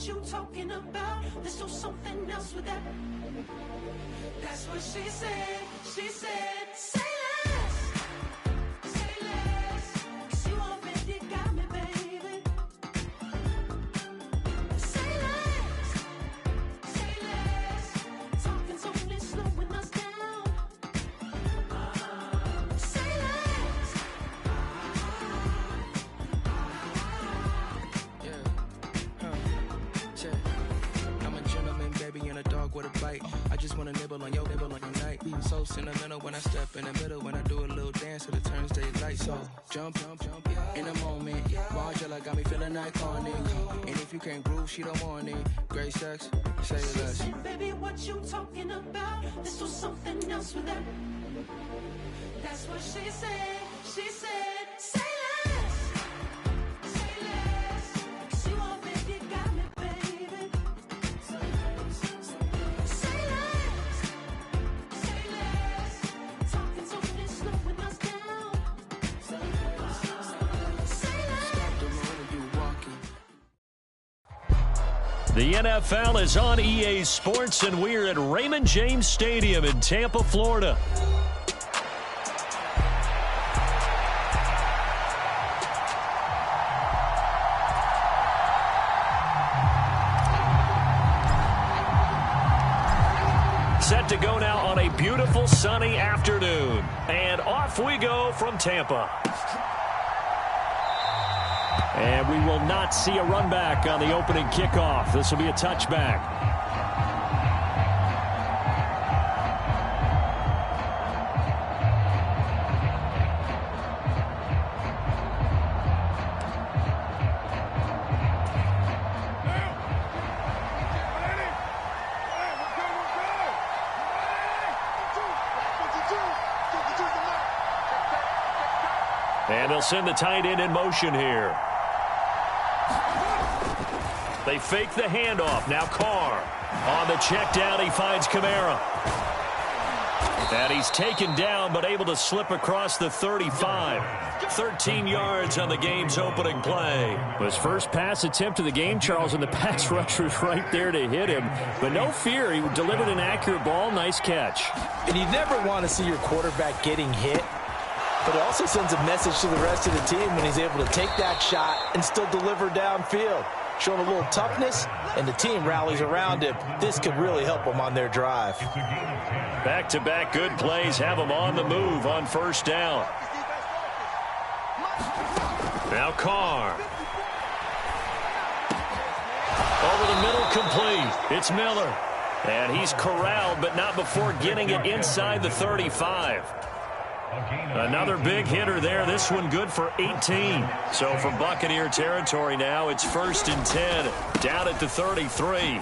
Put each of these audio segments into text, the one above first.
what you talking about. Let's do something else with that. That's what she said. She said, say less. Say less. 'Cause you already got me, baby. Say less. Say less. Talking's only slowing us down. Say less. I'm a gentleman, baby, and a dog with a bite. I just wanna nibble on your night. So sentimental when I step in the middle. When I do a little dance till it turns daylight. So jump, in a moment. Margella got me feeling iconic. And if you can't groove, she don't want it. Great sex, say less. She said, baby, what you talking about? Let's do something else with that. That's what she said. She said, say less. Say less. 'Cause you already got me, baby. Say less. Say less. Talking's only slowing us down. Say less. Say less. Stop the road when you walking. The NFL is on EA Sports, and we're at Raymond James Stadium in Tampa, Florida. Set to go now on a beautiful sunny afternoon. And off we go from Tampa. And we will not see a run back on the opening kickoff. This will be a touchback. And they'll send the tight end in motion here. They fake the handoff. Now Carr. On the check down, he finds Kamara. And he's taken down, but able to slip across the 35. 13 yards on the game's opening play. His first pass attempt of the game, Charles, and the pass rush was right there to hit him. But no fear, he delivered an accurate ball. Nice catch. And you never want to see your quarterback getting hit. But it also sends a message to the rest of the team when he's able to take that shot and still deliver downfield. Showing a little toughness, and the team rallies around him. This could really help them on their drive. Back-to-back good plays have them on the move on first down. Now Carr. Over the middle, complete. It's Miller. And he's corralled, but not before getting it inside the 35. Another big hitter there. This one good for 18. So from Buccaneer territory now, it's 1st and 10. Down at the 33.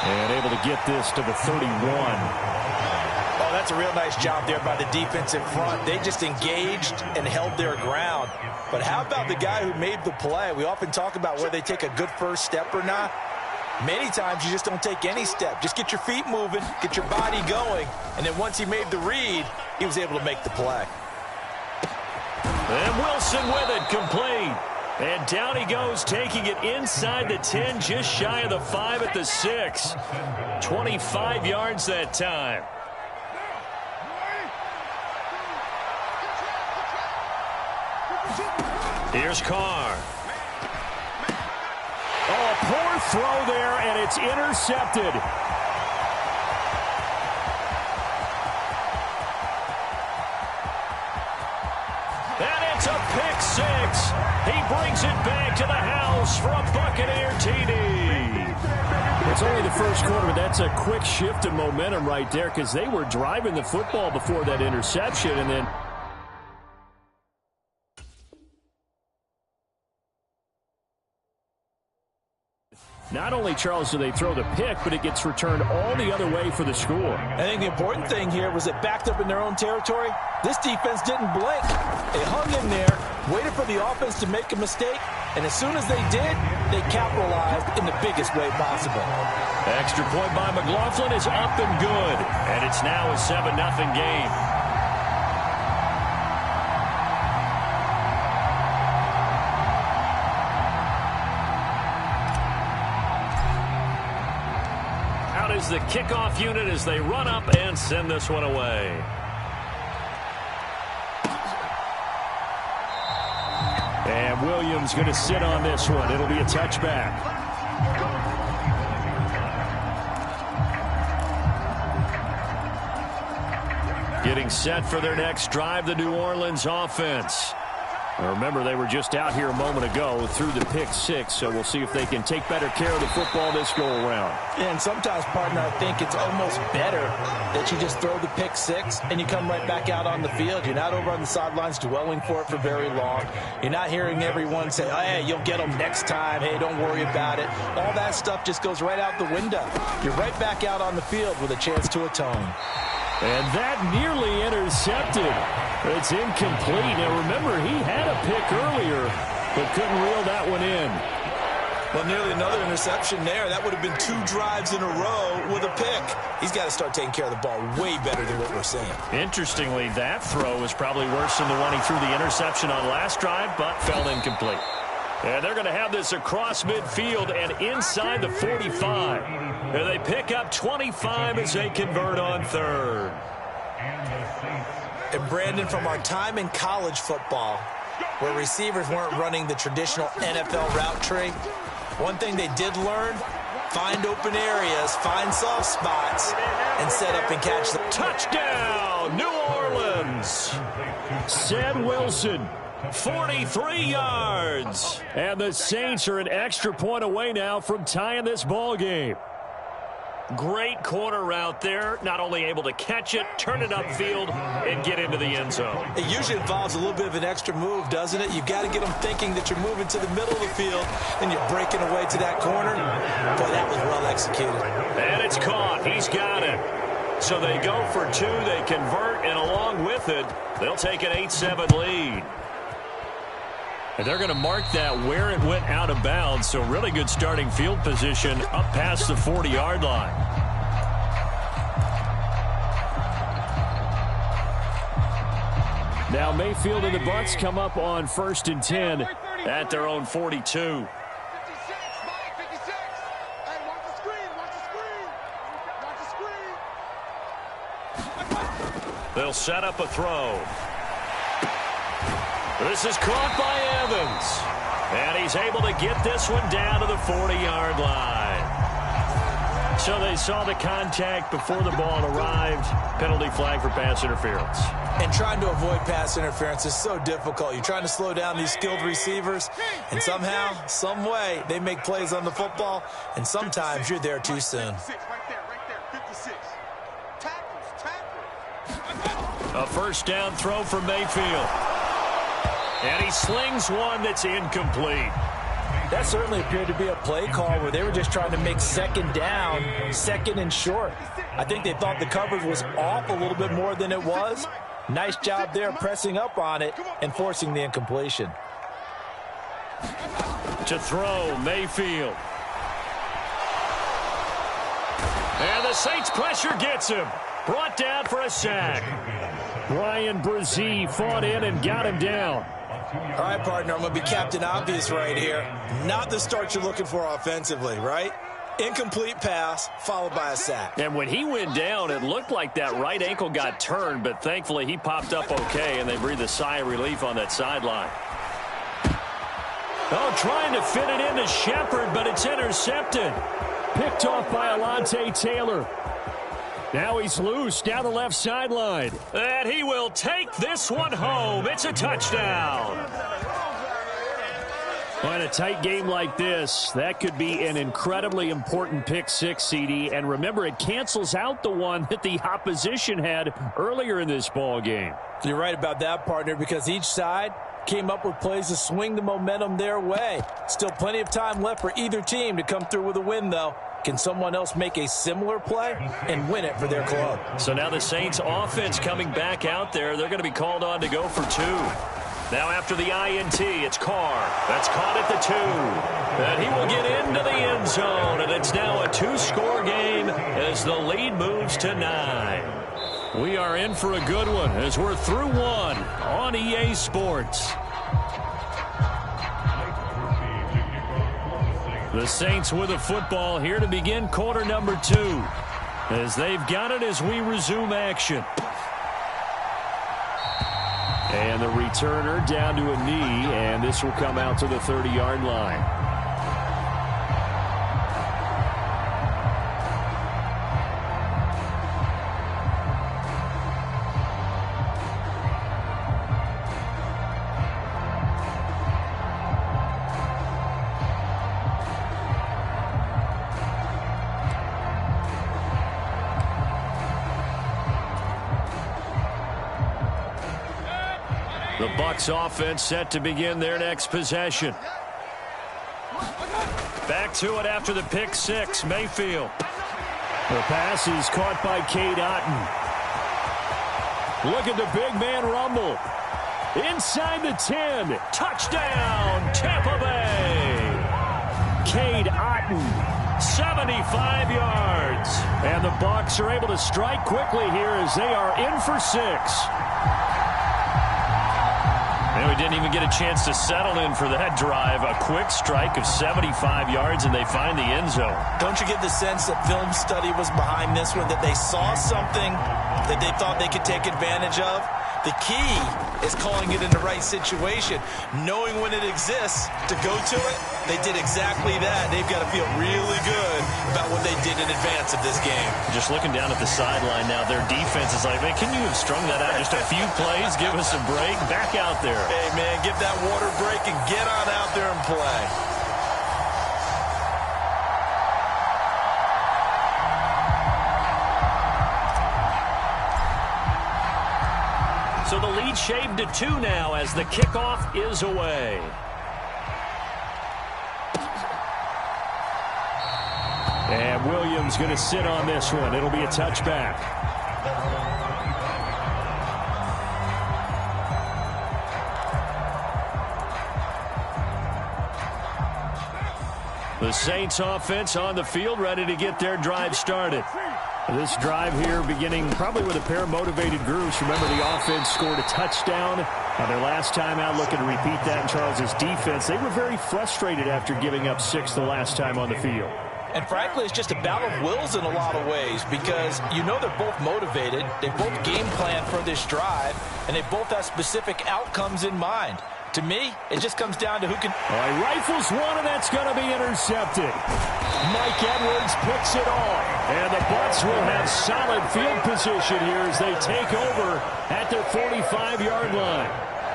And able to get this to the 31. Oh, that's a real nice job there by the defensive front. They just engaged and held their ground. But how about the guy who made the play? We often talk about whether they take a good first step or not. Many times you just don't take any step. Just get your feet moving, get your body going, and then once he made the read, he was able to make the play. And Wilson with it, complete. And down he goes, taking it inside the 10, just shy of the 5 at the 6. 25 yards that time. Here's Carr. Oh, a poor throw there, and it's intercepted. And it's a pick 6. He brings it back to the house for a Buccaneer TD. It's only the first quarter, but that's a quick shift in momentum right there because they were driving the football before that interception, and then not only, Charles, do they throw the pick, but it gets returned all the other way for the score. I think the important thing here was it backed up in their own territory. This defense didn't blink. They hung in there, waited for the offense to make a mistake, and as soon as they did, they capitalized in the biggest way possible. Extra point by McLaughlin is up and good, and it's now a 7-0 game. is the kickoff unit as they run up and send this one away. And Williams going to sit on this one. It'll be a touchback. Getting set for their next drive, the New Orleans offense. Now remember, they were just out here a moment ago through the pick six, so we'll see if they can take better care of the football this go-around. Yeah, and sometimes, partner, I think it's almost better that you just throw the pick six and you come right back out on the field. You're not over on the sidelines dwelling for it for very long. You're not hearing everyone say, oh, hey, you'll get them next time. Hey, don't worry about it. All that stuff just goes right out the window. You're right back out on the field with a chance to atone. And that nearly intercepted. It's incomplete. Now, remember, he had a pick earlier, but couldn't reel that one in. Well, nearly another interception there. That would have been 2 drives in a row with a pick. He's got to start taking care of the ball way better than what we're seeing. Interestingly, that throw was probably worse than the one he threw the interception on last drive, but fell incomplete. And they're going to have this across midfield and inside the 45. And they pick up 25 as they convert on third. And Brandon, from our time in college football, where receivers weren't running the traditional NFL route tree, one thing they did learn, find open areas, find soft spots, and set up and catch them. Touchdown, New Orleans. Ced Wilson. 43 yards. And the Saints are an extra point away now from tying this ball game. Great corner route there. Not only able to catch it, turn it upfield, and get into the end zone. It usually involves a little bit of an extra move, doesn't it? You've got to get them thinking that you're moving to the middle of the field and you're breaking away to that corner. Boy, that was well executed. And it's caught. He's got it. So they go for 2. They convert, and along with it, they'll take an 8-7 lead. And they're going to mark that where it went out of bounds, so really good starting field position up past the 40-yard line. Now Mayfield and the Bucs come up on 1st and 10 at their own 42. They'll set up a throw. This is caught by Evans. And he's able to get this one down to the 40-yard line. So they saw the contact before the ball arrived. Penalty flag for pass interference. And trying to avoid pass interference is so difficult. You're trying to slow down these skilled receivers, and somehow, some way, they make plays on the football, and sometimes you're there too soon. A first down throw from Mayfield. And he slings one that's incomplete. That certainly appeared to be a play call where they were just trying to make second down, second and short. I think they thought the coverage was off a little bit more than it was. Nice job there pressing up on it and forcing the incompletion. To throw, Mayfield. And the Saints pressure gets him. Brought down for a sack. Brian Brzee fought in and got him down. All right, partner, I'm going to be Captain Obvious right here. Not the start you're looking for offensively, right? Incomplete pass, followed by a sack. And when he went down, it looked like that right ankle got turned, but thankfully he popped up okay, and they breathed a sigh of relief on that sideline. Oh, trying to fit it into Shepard, but it's intercepted. Picked off by Alontae Taylor. Now he's loose down the left sideline. And he will take this one home. It's a touchdown. Well, in a tight game like this, that could be an incredibly important pick six, CD. And remember, it cancels out the one that the opposition had earlier in this ball game. You're right about that, partner, because each side came up with plays to swing the momentum their way. Still plenty of time left for either team to come through with a win, though. Can someone else make a similar play and win it for their club? So now the Saints offense coming back out there. They're going to be called on to go for 2. Now after the INT, it's Carr. That's caught at the 2. And he will get into the end zone. And it's now a 2-score game as the lead moves to 9. We are in for a good one as we're through 1 on EA Sports. The Saints with a football here to begin quarter number 2. as they've got it as we resume action. And the returner down to a knee, and this will come out to the 30-yard line. The Bucs offense set to begin their next possession. Back to it after the pick six. Mayfield. The pass is caught by Cade Otton. Look at the big man rumble. Inside the 10. Touchdown, Tampa Bay. Cade Otton, 75 yards. And the Bucs are able to strike quickly here as they are in for 6. And we didn't even get a chance to settle in for that drive. A quick strike of 75 yards, and they find the end zone. Don't you get the sense that film study was behind this one, that they saw something that they thought they could take advantage of? The key is calling it in the right situation, knowing when it exists to go to it. They did exactly that. They've got to feel really good about what they did in advance of this game. Just looking down at the sideline now, their defense is like, man, can you have strung that out just a few plays? Give us a break. Back out there. Hey, man, give that water break and get on out there and play. So the lead shaved to 2 now as the kickoff is away. And Williams going to sit on this one. It'll be a touchback. The Saints offense on the field, ready to get their drive started. This drive here beginning probably with a pair of motivated groups. Remember, the offense scored a touchdown their last time out, looking to repeat that in Charles's defense. They were very frustrated after giving up 6 the last time on the field. And frankly, it's just a battle of wills in a lot of ways because you know they're both motivated. They both game plan for this drive, and they both have specific outcomes in mind. To me, it just comes down to who can... All right, rifles one, and that's going to be intercepted. Mike Edwards picks it off. And the Bucs will have solid field position here as they take over at their 45-yard line.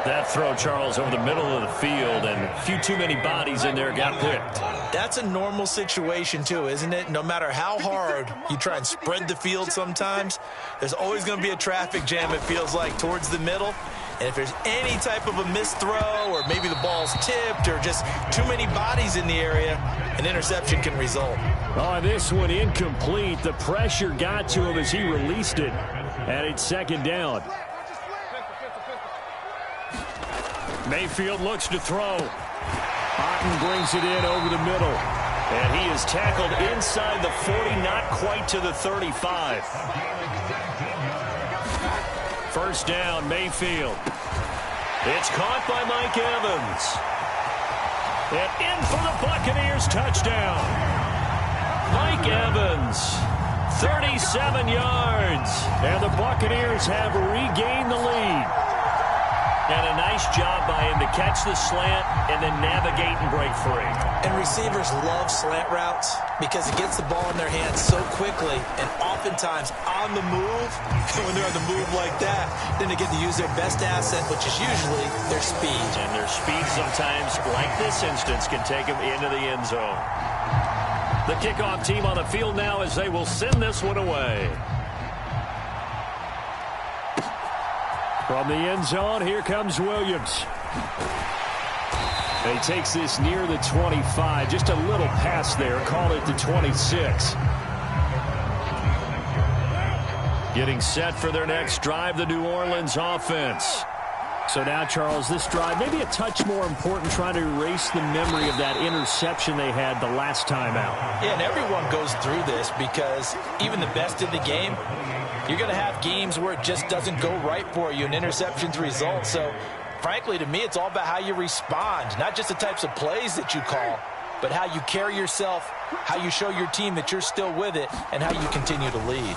That throw, Charles, over the middle of the field, and a few too many bodies in there got picked. That's a normal situation, too, isn't it? No matter how hard you try and spread the field sometimes, there's always going to be a traffic jam, it feels like, towards the middle. And if there's any type of a missed throw or maybe the ball's tipped or just too many bodies in the area, an interception can result. Oh, this one incomplete. The pressure got to him as he released it. And it's second down. Mayfield looks to throw. Otton brings it in over the middle. And he is tackled inside the 40, not quite to the 35. First down, Mayfield. It's caught by Mike Evans. And in for the Buccaneers touchdown. Mike Evans, 37 yards. And the Buccaneers have regained the lead. And a nice job by him to catch the slant and then navigate and break free. And receivers love slant routes because it gets the ball in their hands so quickly and oftentimes on the move. And when they're on the move like that, then they get to use their best asset, which is usually their speed. And their speed sometimes, like this instance, can take them into the end zone. The kickoff team on the field now as they will send this one away. From the end zone, here comes Williams. He takes this near the 25. Just a little pass there. Call it the 26. Getting set for their next drive, the New Orleans offense. So now, Charles, this drive, maybe a touch more important, trying to erase the memory of that interception they had the last time out. Yeah, and everyone goes through this because even the best in the game, you're going to have games where it just doesn't go right for you and interceptions result. So, frankly, to me, it's all about how you respond, not just the types of plays that you call. but how you carry yourself, how you show your team that you're still with it, and how you continue to lead.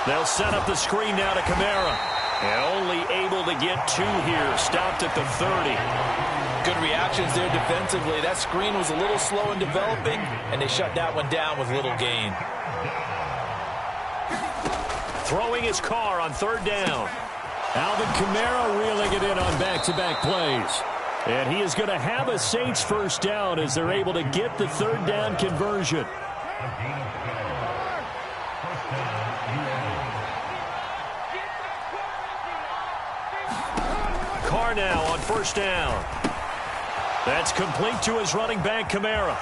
They'll set up the screen now to Kamara. And only able to get 2 here. Stopped at the 30. Good reactions there defensively. That screen was a little slow in developing, and they shut that one down with little gain. Throwing his car on 3rd down. Alvin Kamara reeling it in on back-to-back plays. And he is going to have a Saints first down as they're able to get the 3rd down conversion. Carr now on 1st down. That's complete to his running back, Kamara.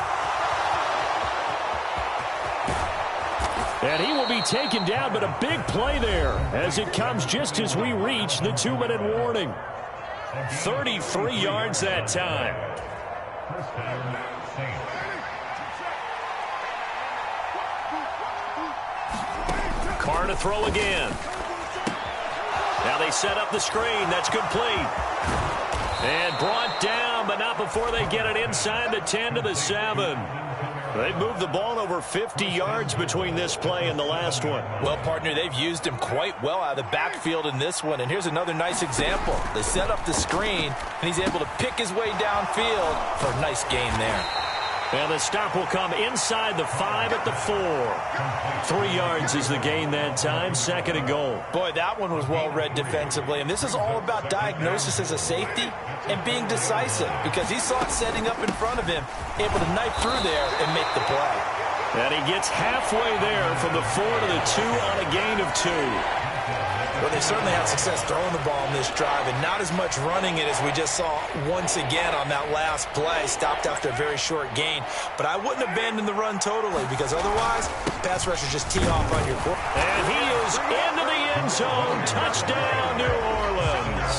And he will be taken down, but a big play there as it comes just as we reach the 2-minute warning. 33 yards that time. Carr to throw again. Now they set up the screen. That's complete. And brought down, but not before they get it inside the 10 to the 7. They moved the ball over 50 yards between this play and the last one. Well, partner, they've used him quite well out of the backfield in this one. And here's another nice example. They set up the screen, and he's able to pick his way downfield for a nice gain there. And the stop will come inside the 5 at the 4. 3 yards is the gain that time. 2nd and goal. Boy, that one was well read defensively. And this is all about diagnosis as a safety and being decisive, because he saw it setting up in front of him, able to knife through there and make the play. And he gets halfway there from the 4 to the 2 on a gain of 2. Well, they certainly had success throwing the ball in this drive, and not as much running it as we just saw once again on that last play. Stopped after a very short gain. But I wouldn't abandon the run totally, because otherwise, pass rushers just tee off on your quarterback. And he is into the end zone. Touchdown, New Orleans.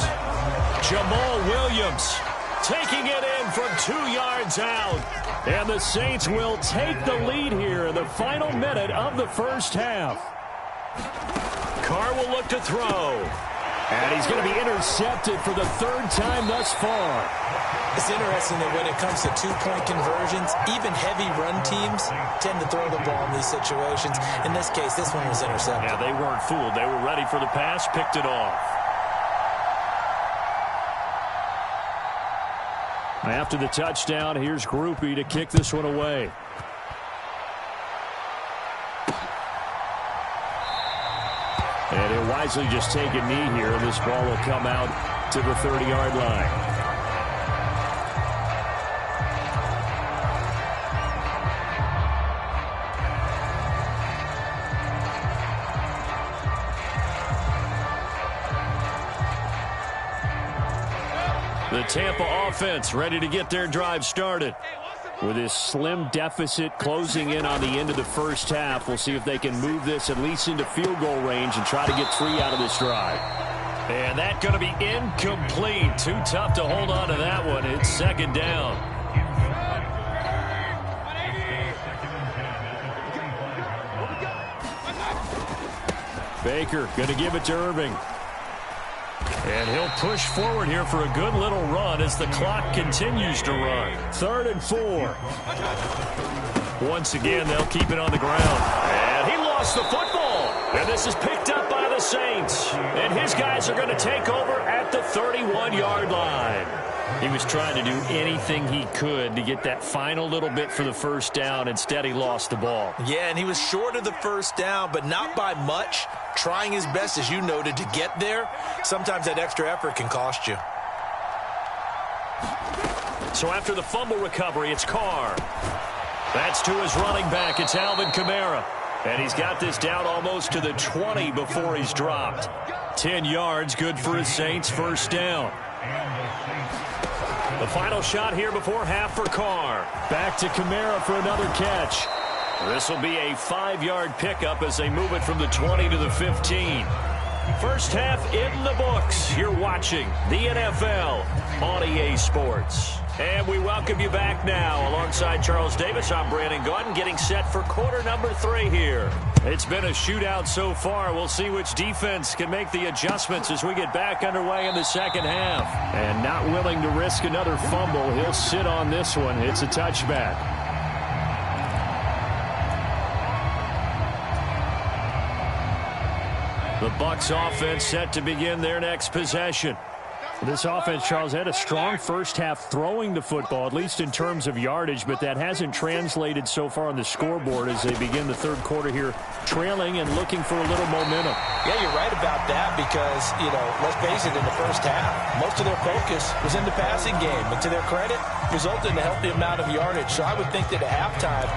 Jamal Williams taking it in from 2 yards out. And the Saints will take the lead here in the final minute of the first half. Carr will look to throw. And he's going to be intercepted for the 3rd time thus far. It's interesting that when it comes to 2-point conversions, even heavy run teams tend to throw the ball in these situations. In this case, this one was intercepted. Yeah, they weren't fooled. They were ready for the pass, picked it off. After the touchdown, here's Groupie to kick this one away. And he'll wisely just take a knee here, and this ball will come out to the 30-yard line. The Tampa offense ready to get their drive started. With this slim deficit closing in on the end of the first half, we'll see if they can move this at least into field goal range and try to get 3 out of this drive. And that's going to be incomplete. Too tough to hold on to that one. It's 2nd down. Baker going to give it to Irving. And he'll push forward here for a good little run as the clock continues to run. 3rd and 4. Once again, they'll keep it on the ground. And he lost the football. And this is picked up by the Saints. And his guys are going to take over at the 31-yard line. He was trying to do anything he could to get that final little bit for the first down. Instead, he lost the ball. Yeah, and he was short of the first down, but not by much. Trying his best, as you noted, to get there. Sometimes that extra effort can cost you. So after the fumble recovery, it's Carr. That's to his running back. It's Alvin Kamara. And he's got this down almost to the 20 before he's dropped. 10 yards, good for his Saints, first down. The final shot here before half for Carr. Back to Kamara for another catch. This will be a 5-yard pickup as they move it from the 20 to the 15. First half in the books. You're watching the NFL on EA Sports. And we welcome you back now. Alongside Charles Davis, I'm Brandon Gaudin, getting set for quarter number 3 here. It's been a shootout so far. We'll see which defense can make the adjustments as we get back underway in the second half. And not willing to risk another fumble, he'll sit on this one. It's a touchback. The Bucs offense set to begin their next possession. This offense, Charles, had a strong first half throwing the football, at least in terms of yardage, but that hasn't translated so far on the scoreboard as they begin the third quarter here, trailing and looking for a little momentum. Yeah, you're right about that because, let's face it, in the first half, most of their focus was in the passing game. And to their credit, resulted in a healthy amount of yardage. So I would think that at halftime,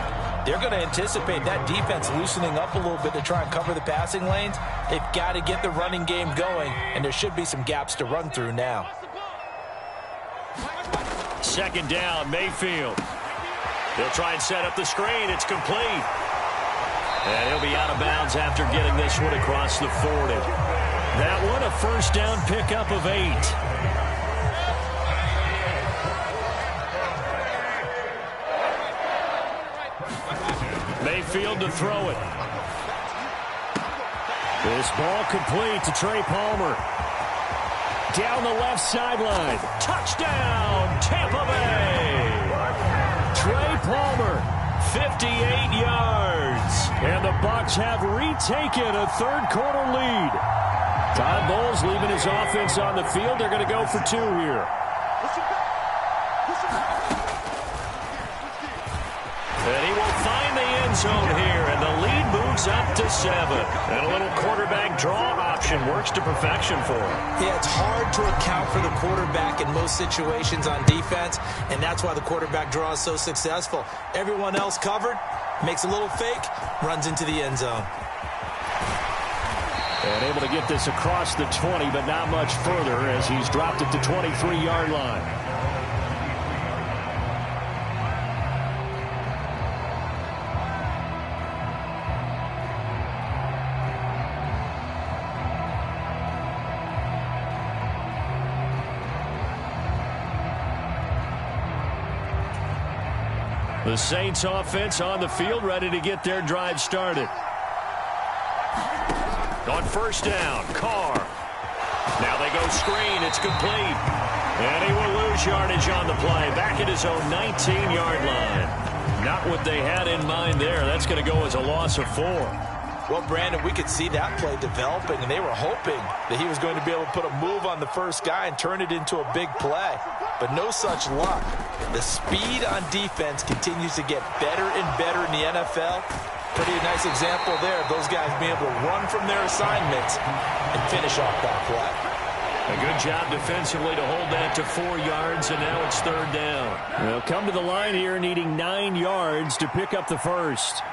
they're going to anticipate that defense loosening up a little bit to try and cover the passing lanes. They've got to get the running game going, and there should be some gaps to run through now. Second down, Mayfield. They'll try and set up the screen. It's complete. And he'll be out of bounds after getting this one across the 40. That one a first down pickup of 8. Mayfield to throw it. This ball complete to Trey Palmer. Down the left sideline. Touchdown, Tampa Bay. Trey Palmer, 58 yards. And the Bucs have retaken a third quarter lead. Todd Bowles leaving his offense on the field. They're going to go for 2 here. And he will find the end zone here, and the lead moves up to 7. And a little quarterback draw option works to perfection for him. Yeah, it's hard to account for the quarterback in most situations on defense, and that's why the quarterback draw is so successful. Everyone else covered, makes a little fake, runs into the end zone. And able to get this across the 20, but not much further as he's dropped it to 23-yard line. The Saints offense on the field, ready to get their drive started. On first down, Carr. Now they go screen. It's complete. And he will lose yardage on the play. Back at his own 19-yard line. Not what they had in mind there. That's going to go as a loss of 4. Well, Brandon, we could see that play developing, and they were hoping that he was going to be able to put a move on the first guy and turn it into a big play. But no such luck. The speed on defense continues to get better and better in the NFL. Pretty nice example there of those guys being able to run from their assignments and finish off that play. A good job defensively to hold that to 4 yards, and now it's third down. They'll come to the line here needing 9 yards to pick up the first.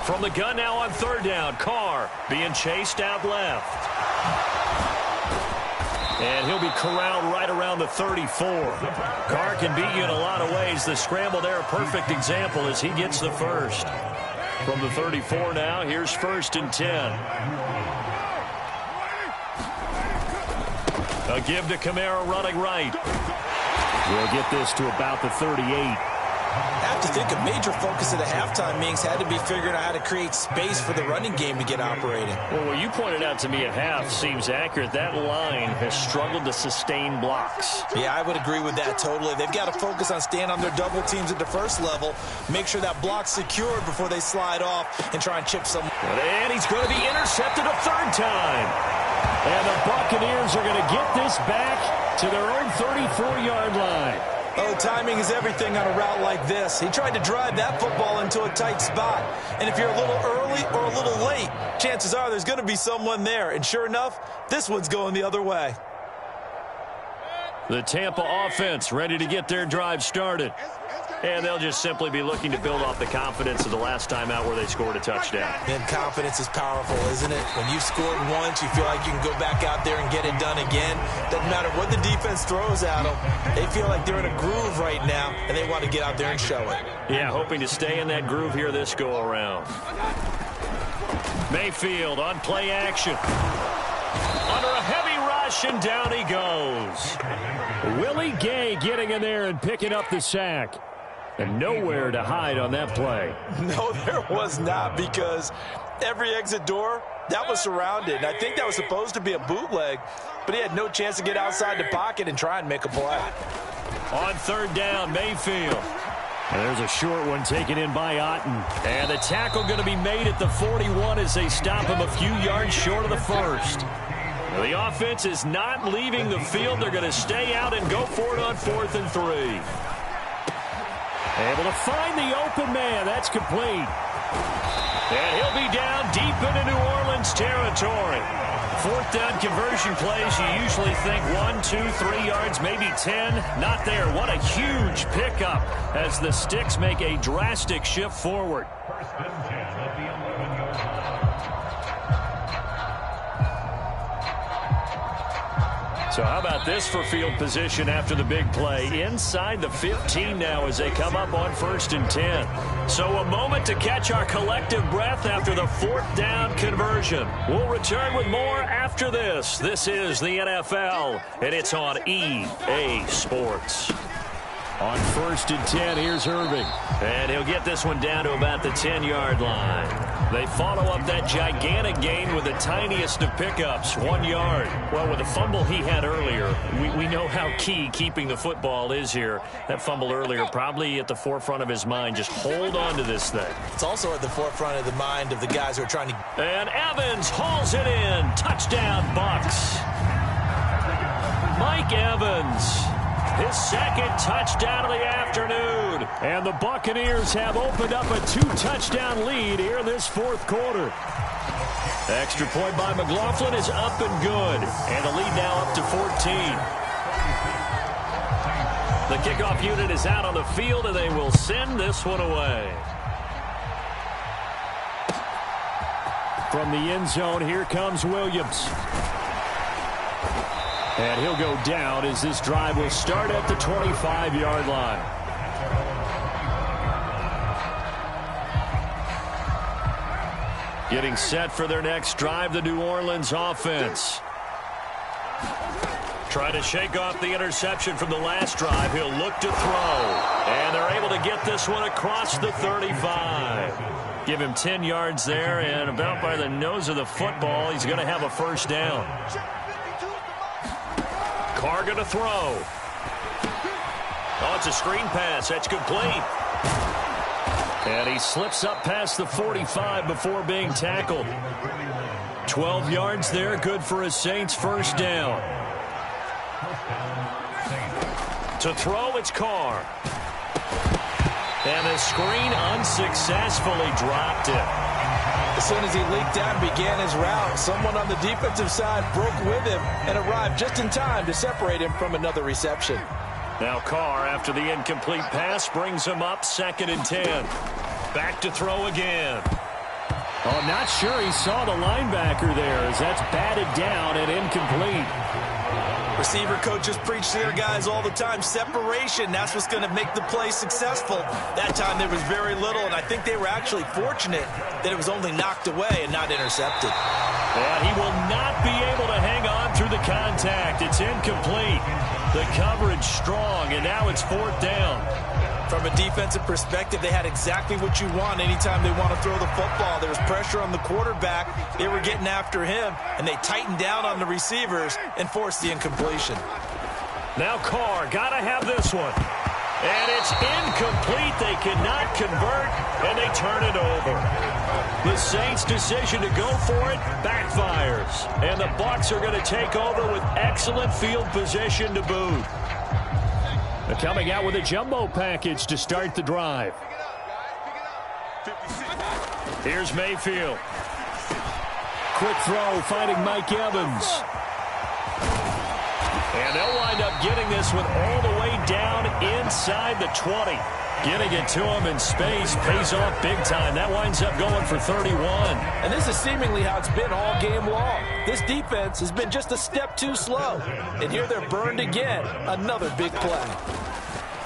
From the gun now on third down, Carr being chased out left. And he'll be corralled right around the 34. Carr can beat you in a lot of ways. The scramble there, a perfect example as he gets the first. From the 34 now, here's 1st and 10. A give to Kamara running right. We'll get this to about the 38. I have to think a major focus of the halftime meetings had to be figuring out how to create space for the running game to get operating. Well, what you pointed out to me at half seems accurate. That line has struggled to sustain blocks. Yeah, I would agree with that totally. They've got to focus on staying on their double teams at the first level, make sure that block's secured before they slide off and try and chip someone. And he's going to be intercepted a third time. And the Buccaneers are going to get this back to their own 34-yard line. Oh, timing is everything on a route like this. He tried to drive that football into a tight spot. And if you're a little early or a little late, chances are there's going to be someone there. And sure enough, this one's going the other way. The Tampa offense ready to get their drive started. And they'll just simply be looking to build off the confidence of the last time out where they scored a touchdown. And confidence is powerful, isn't it? When you've scored once, you feel like you can go back out there and get it done again. Doesn't matter what the defense throws at them. They feel like they're in a groove right now, and they want to get out there and show it. Yeah, hoping to stay in that groove here this go-around. Mayfield on play action. Under a heavy rush rush, and down he goes. Willie Gay getting in there and picking up the sack. And nowhere to hide on that play. No, there was not, because every exit door, that was surrounded. And I think that was supposed to be a bootleg, but he had no chance to get outside the pocket and try and make a play. On third down, Mayfield. And there's a short one taken in by Otten. And the tackle going to be made at the 41 as they stop him a few yards short of the first. Now, the offense is not leaving the field. They're going to stay out and go for it on 4th and 3. Able to find the open man. That's complete. And he'll be down deep into New Orleans territory. 4th down conversion plays, you usually think 1, 2, 3 yards, maybe 10. Not there. What a huge pickup as the Sticks make a drastic shift forward. So how about this for field position after the big play? Inside the 15 now as they come up on 1st and 10. So a moment to catch our collective breath after the 4th down conversion. We'll return with more after this. This is the NFL, and it's on EA Sports. On 1st and 10, here's Irving. And he'll get this one down to about the 10-yard line. They follow up that gigantic gain with the tiniest of pickups, 1 yard. Well, with the fumble he had earlier, we know how key keeping the football is here. That fumble earlier probably at the forefront of his mind. Just hold on to this thing. It's also at the forefront of the mind of the guys who are trying to... And Evans hauls it in. Touchdown, Bucs. Mike Evans. His second touchdown of the afternoon. And the Buccaneers have opened up a 2-touchdown lead here in this 4th quarter. Extra point by McLaughlin is up and good. And the lead now up to 14. The kickoff unit is out on the field, and they will send this one away. From the end zone, here comes Williams. And he'll go down as this drive will start at the 25-yard line. Getting set for their next drive, the New Orleans offense. Trying to shake off the interception from the last drive. He'll look to throw. And they're able to get this one across the 35. Give him 10 yards there, and about by the nose of the football, he's going to have a 1st down. Carr going to throw. Oh, it's a screen pass. That's complete. And he slips up past the 45 before being tackled. 12 yards there. Good for a Saints 1st down. To throw, it's Carr. And the screen unsuccessfully dropped it. As soon as he leaked out and began his route, someone on the defensive side broke with him and arrived just in time to separate him from another reception. Now Carr, after the incomplete pass, brings him up 2nd and 10. Back to throw again. Oh, I'm not sure he saw the linebacker there as that's batted down and incomplete. Receiver coaches preach to their guys all the time. Separation, that's what's going to make the play successful. That time there was very little, and I think they were actually fortunate that it was only knocked away and not intercepted. And he will not be able to hang on through the contact. It's incomplete. The coverage strong, and now it's 4th down. From a defensive perspective, they had exactly what you want anytime they want to throw the football. There was pressure on the quarterback. They were getting after him, and they tightened down on the receivers and forced the incompletion. Now Carr, got to have this one. And it's incomplete. They cannot convert, and they turn it over. The Saints' decision to go for it backfires. And the Bucs are going to take over with excellent field position to boot. They're coming out with a jumbo package to start the drive. Here's Mayfield. Quick throw, finding Mike Evans. And they'll wind up getting this one all the way down inside the 20. Getting it to him in space pays off big time. That winds up going for 31. And this is seemingly how it's been all game long. This defense has been just a step too slow. And here they're burned again. Another big play.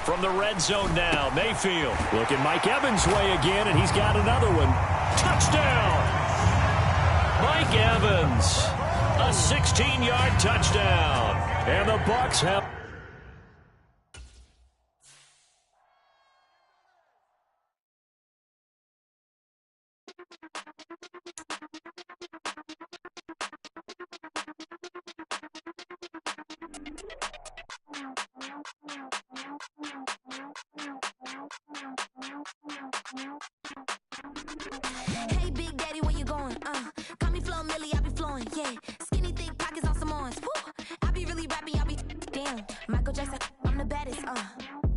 From the red zone now, Mayfield looking Mike Evans' way again, and he's got another one. Touchdown! Mike Evans. A 16-yard touchdown. And the Bucs have... Hey, Big Daddy, where you going? Call me Flo Millie, I be flowing, yeah. Skinny, thick pockets on some ones. I be really rapping, I be damn. Michael Jackson, I'm the baddest,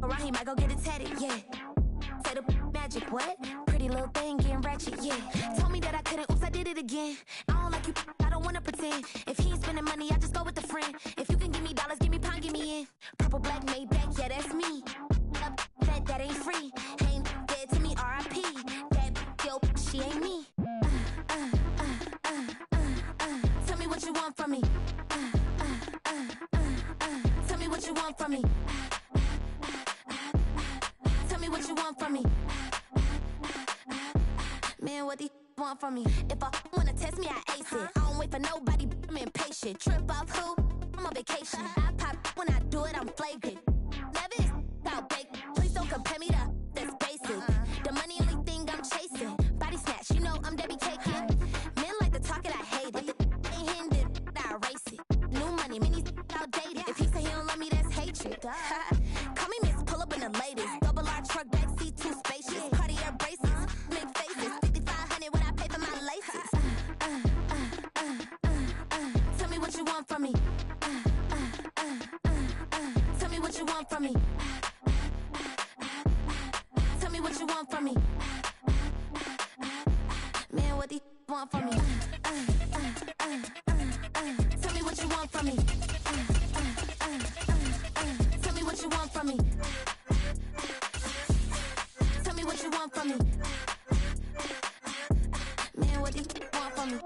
Around here, might go get it tatted, yeah. Say the magic, what? Pretty little thing, getting ratchet, yeah. Told me that I couldn't, oops, I did it again. I don't like you, I don't wanna pretend. If he ain't spending money, I just go with the friend. If you can give me dollars, give me pound, give me in. Purple, black, made back, yeah, that's me. That ain't free. Ain't dead to me, R.I.P. That yo, she ain't me. Tell me what you want from me. Tell me what you want from me. Tell me what you want from me. Man, what do you want from me? If I wanna test me, I ace it. I don't wait for nobody, I'm impatient. Trip off who? I'm on vacation. I pop when I do it, I'm flagrant. Never is out bake. Please don't compare me to that's basic. The money only thing I'm chasing. Body snatch, you know I'm Debbie Cakin. Men like to talk it, I hate it. Ain't hitting it, I erase it. New money, many outdated. If he say he don't love me, that's hatred. Call me Miss, pull up in the latest. Double R truck, backseat, too spacious. Cartier braces, make faces. 5,500 when I pay for my laces. Tell me what you want from me. Tell me what you want from me. Tell me what you want from me. Man, what do you want from me? Tell me what you want from me. Tell me what you want from me. Tell me what you want from me. Man, what do you want from me?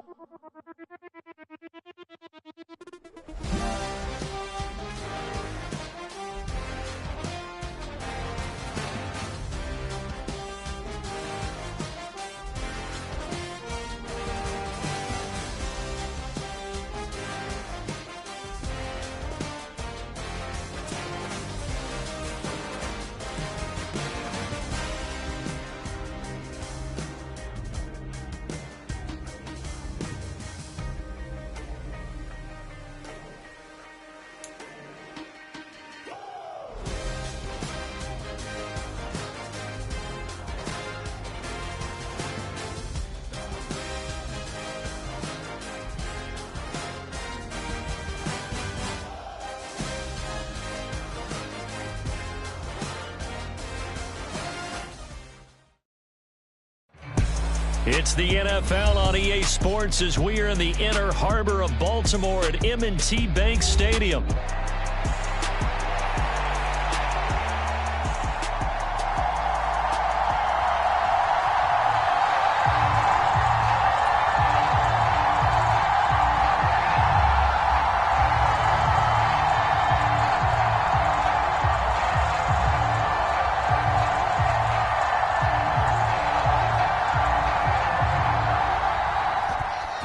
It's the NFL on EA Sports as we are in the inner harbor of Baltimore at M&T Bank Stadium.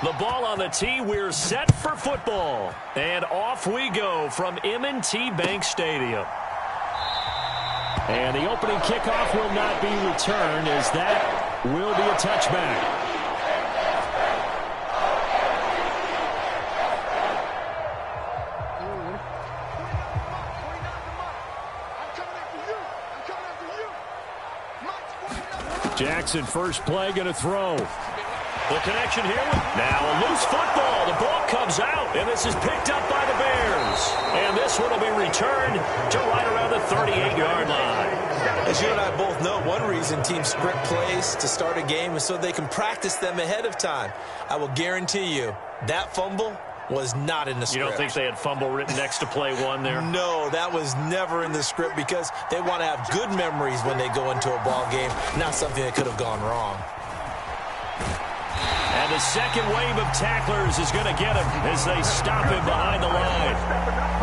The ball on the tee, we're set for football. And off we go from M&T Bank Stadium. And the opening kickoff will not be returned as that will be a touchback. Jackson first play going to throw. The connection here. Now a loose football. The ball comes out, and this is picked up by the Bears. And this one will be returned to right around the 38-yard line. As you and I both know, one reason teams script plays to start a game is so they can practice them ahead of time. I will guarantee you that fumble was not in the script. You don't think they had fumble written next to play one there? No, that was never in the script because they want to have good memories when they go into a ball game, not something that could have gone wrong. And the a second wave of tacklers is going to get him as they stop him behind the line.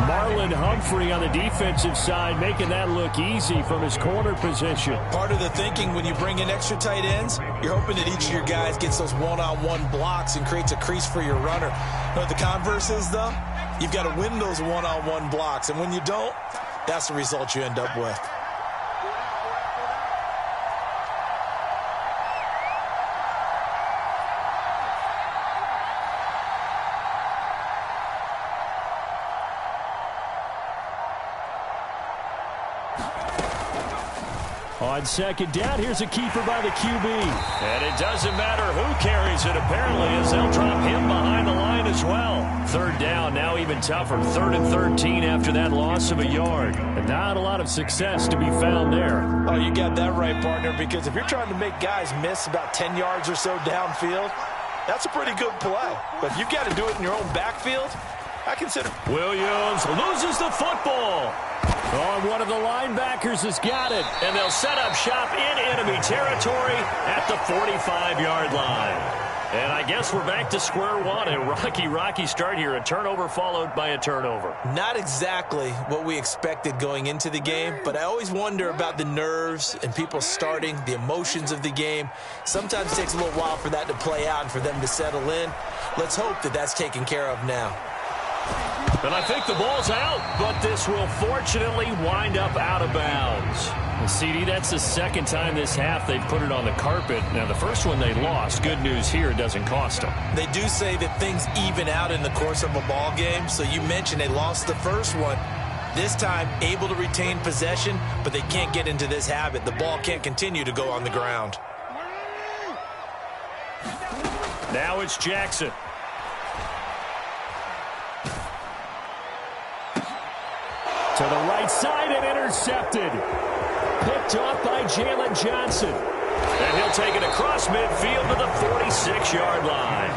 Marlon Humphrey on the defensive side making that look easy from his corner position. Part of the thinking when you bring in extra tight ends, you're hoping that each of your guys gets those one-on-one blocks and creates a crease for your runner. You know what the converse is, though? You've got to win those one-on-one blocks, and when you don't, that's the result you end up with. On second down, here's a keeper by the QB. And it doesn't matter who carries it, apparently, as they'll drop him behind the line as well. Third down, now even tougher. 3rd and 13 after that loss of a yard. And not a lot of success to be found there. Oh, you got that right, partner, because if you're trying to make guys miss about 10 yards or so downfield, that's a pretty good play. But if you've got to do it in your own backfield, I consider... Williams loses the football. Oh, one of the linebackers has got it. And they'll set up shop in enemy territory at the 45-yard line. And I guess we're back to square one. A rocky start here. A turnover followed by a turnover. Not exactly what we expected going into the game, but I always wonder about the nerves and people starting, the emotions of the game. Sometimes it takes a little while for that to play out and for them to settle in. Let's hope that that's taken care of now. And I think the ball's out, but this will fortunately wind up out of bounds. CD, that's the second time this half they've put it on the carpet. Now, the first one they lost. Good news here, it doesn't cost them. They do say that things even out in the course of a ball game. So you mentioned they lost the first one. This time, able to retain possession, but they can't get into this habit. The ball can't continue to go on the ground. Now it's Jackson. To the right side and intercepted. Picked off by Jalen Johnson. And he'll take it across midfield to the 46-yard line.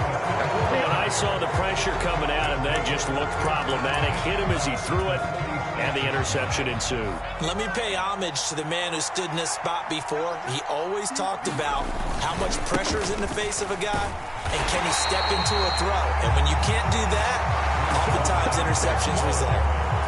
And I saw the pressure coming at him. That just looked problematic. Hit him as he threw it, and the interception ensued. Let me pay homage to the man who stood in this spot before. He always talked about how much pressure is in the face of a guy, and can he step into a throw. And when you can't do that, oftentimes interceptions result.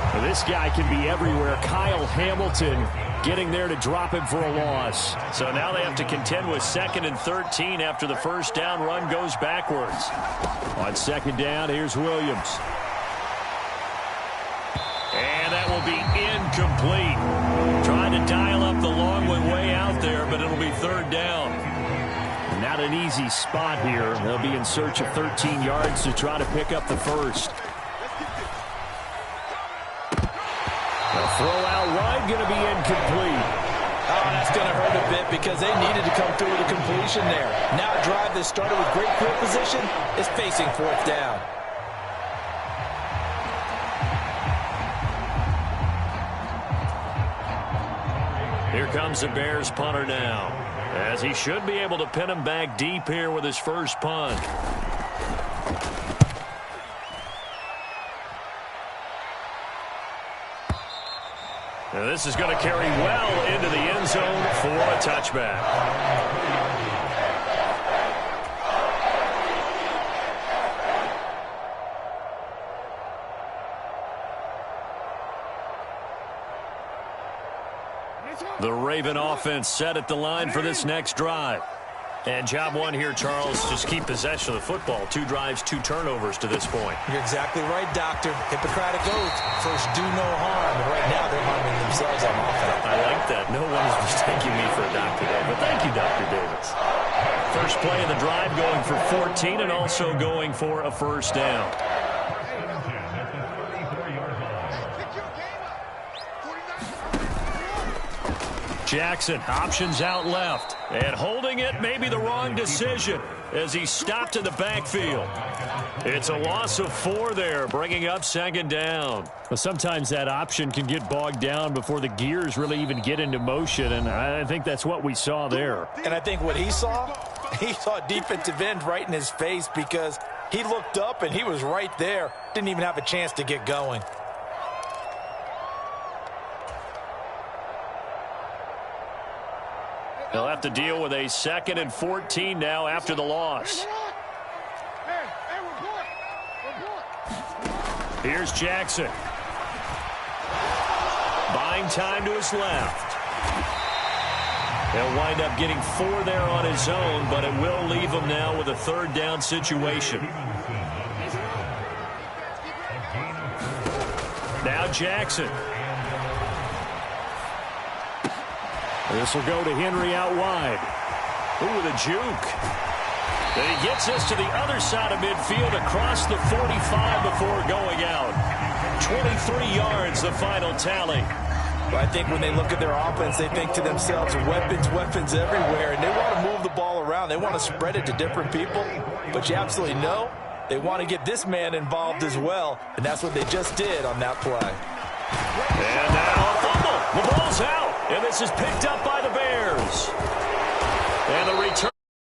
Well, this guy can be everywhere. Kyle Hamilton getting there to drop him for a loss. So now they have to contend with 2nd and 13 after the first down run goes backwards. On second down, here's Williams. And that will be incomplete. Trying to dial up the long one way out there, but it'll be 3rd down. Not an easy spot here. They'll be in search of 13 yards to try to pick up the first. The throw out wide going to be incomplete. Oh, that's going to hurt a bit because they needed to come through with a completion there. Now a drive that started with great field position is facing 4th down. Here comes the Bears punter now, as he should be able to pin him back deep here with his first punt. Now this is going to carry well into the end zone for a touchback. The Raven offense set at the line for this next drive. And job one here, Charles, just keep possession of the football. 2 drives, 2 turnovers to this point. You're exactly right, Doctor. Hippocratic oath. First, do no harm. And right now, they're harming themselves on offense. I like that. No one is mistaking me for a doctor there. But thank you, Dr. Davis. First play of the drive going for 14 and also going for a first down. Jackson, options out left. And holding it, maybe the wrong decision as he stopped in the backfield. It's a loss of 4 there, bringing up 2nd down. Well, sometimes that option can get bogged down before the gears really even get into motion, and I think that's what we saw there. And I think what he saw defensive end right in his face because he looked up and he was right there. Didn't even have a chance to get going. They'll have to deal with a 2nd and 14 now after the loss. Here's Jackson. Buying time to his left. He'll wind up getting 4 there on his own, but it will leave him now with a 3rd down situation. Now Jackson. This will go to Henry out wide. Ooh, with a juke. And he gets this to the other side of midfield across the 45 before going out. 23 yards, the final tally. But I think when they look at their offense, they think to themselves, weapons everywhere, and they want to move the ball around. They want to spread it to different people. But you absolutely know they want to get this man involved as well, and that's what they just did on that play. And now a fumble. The ball's out, and this is picked up by the Bears. And the return.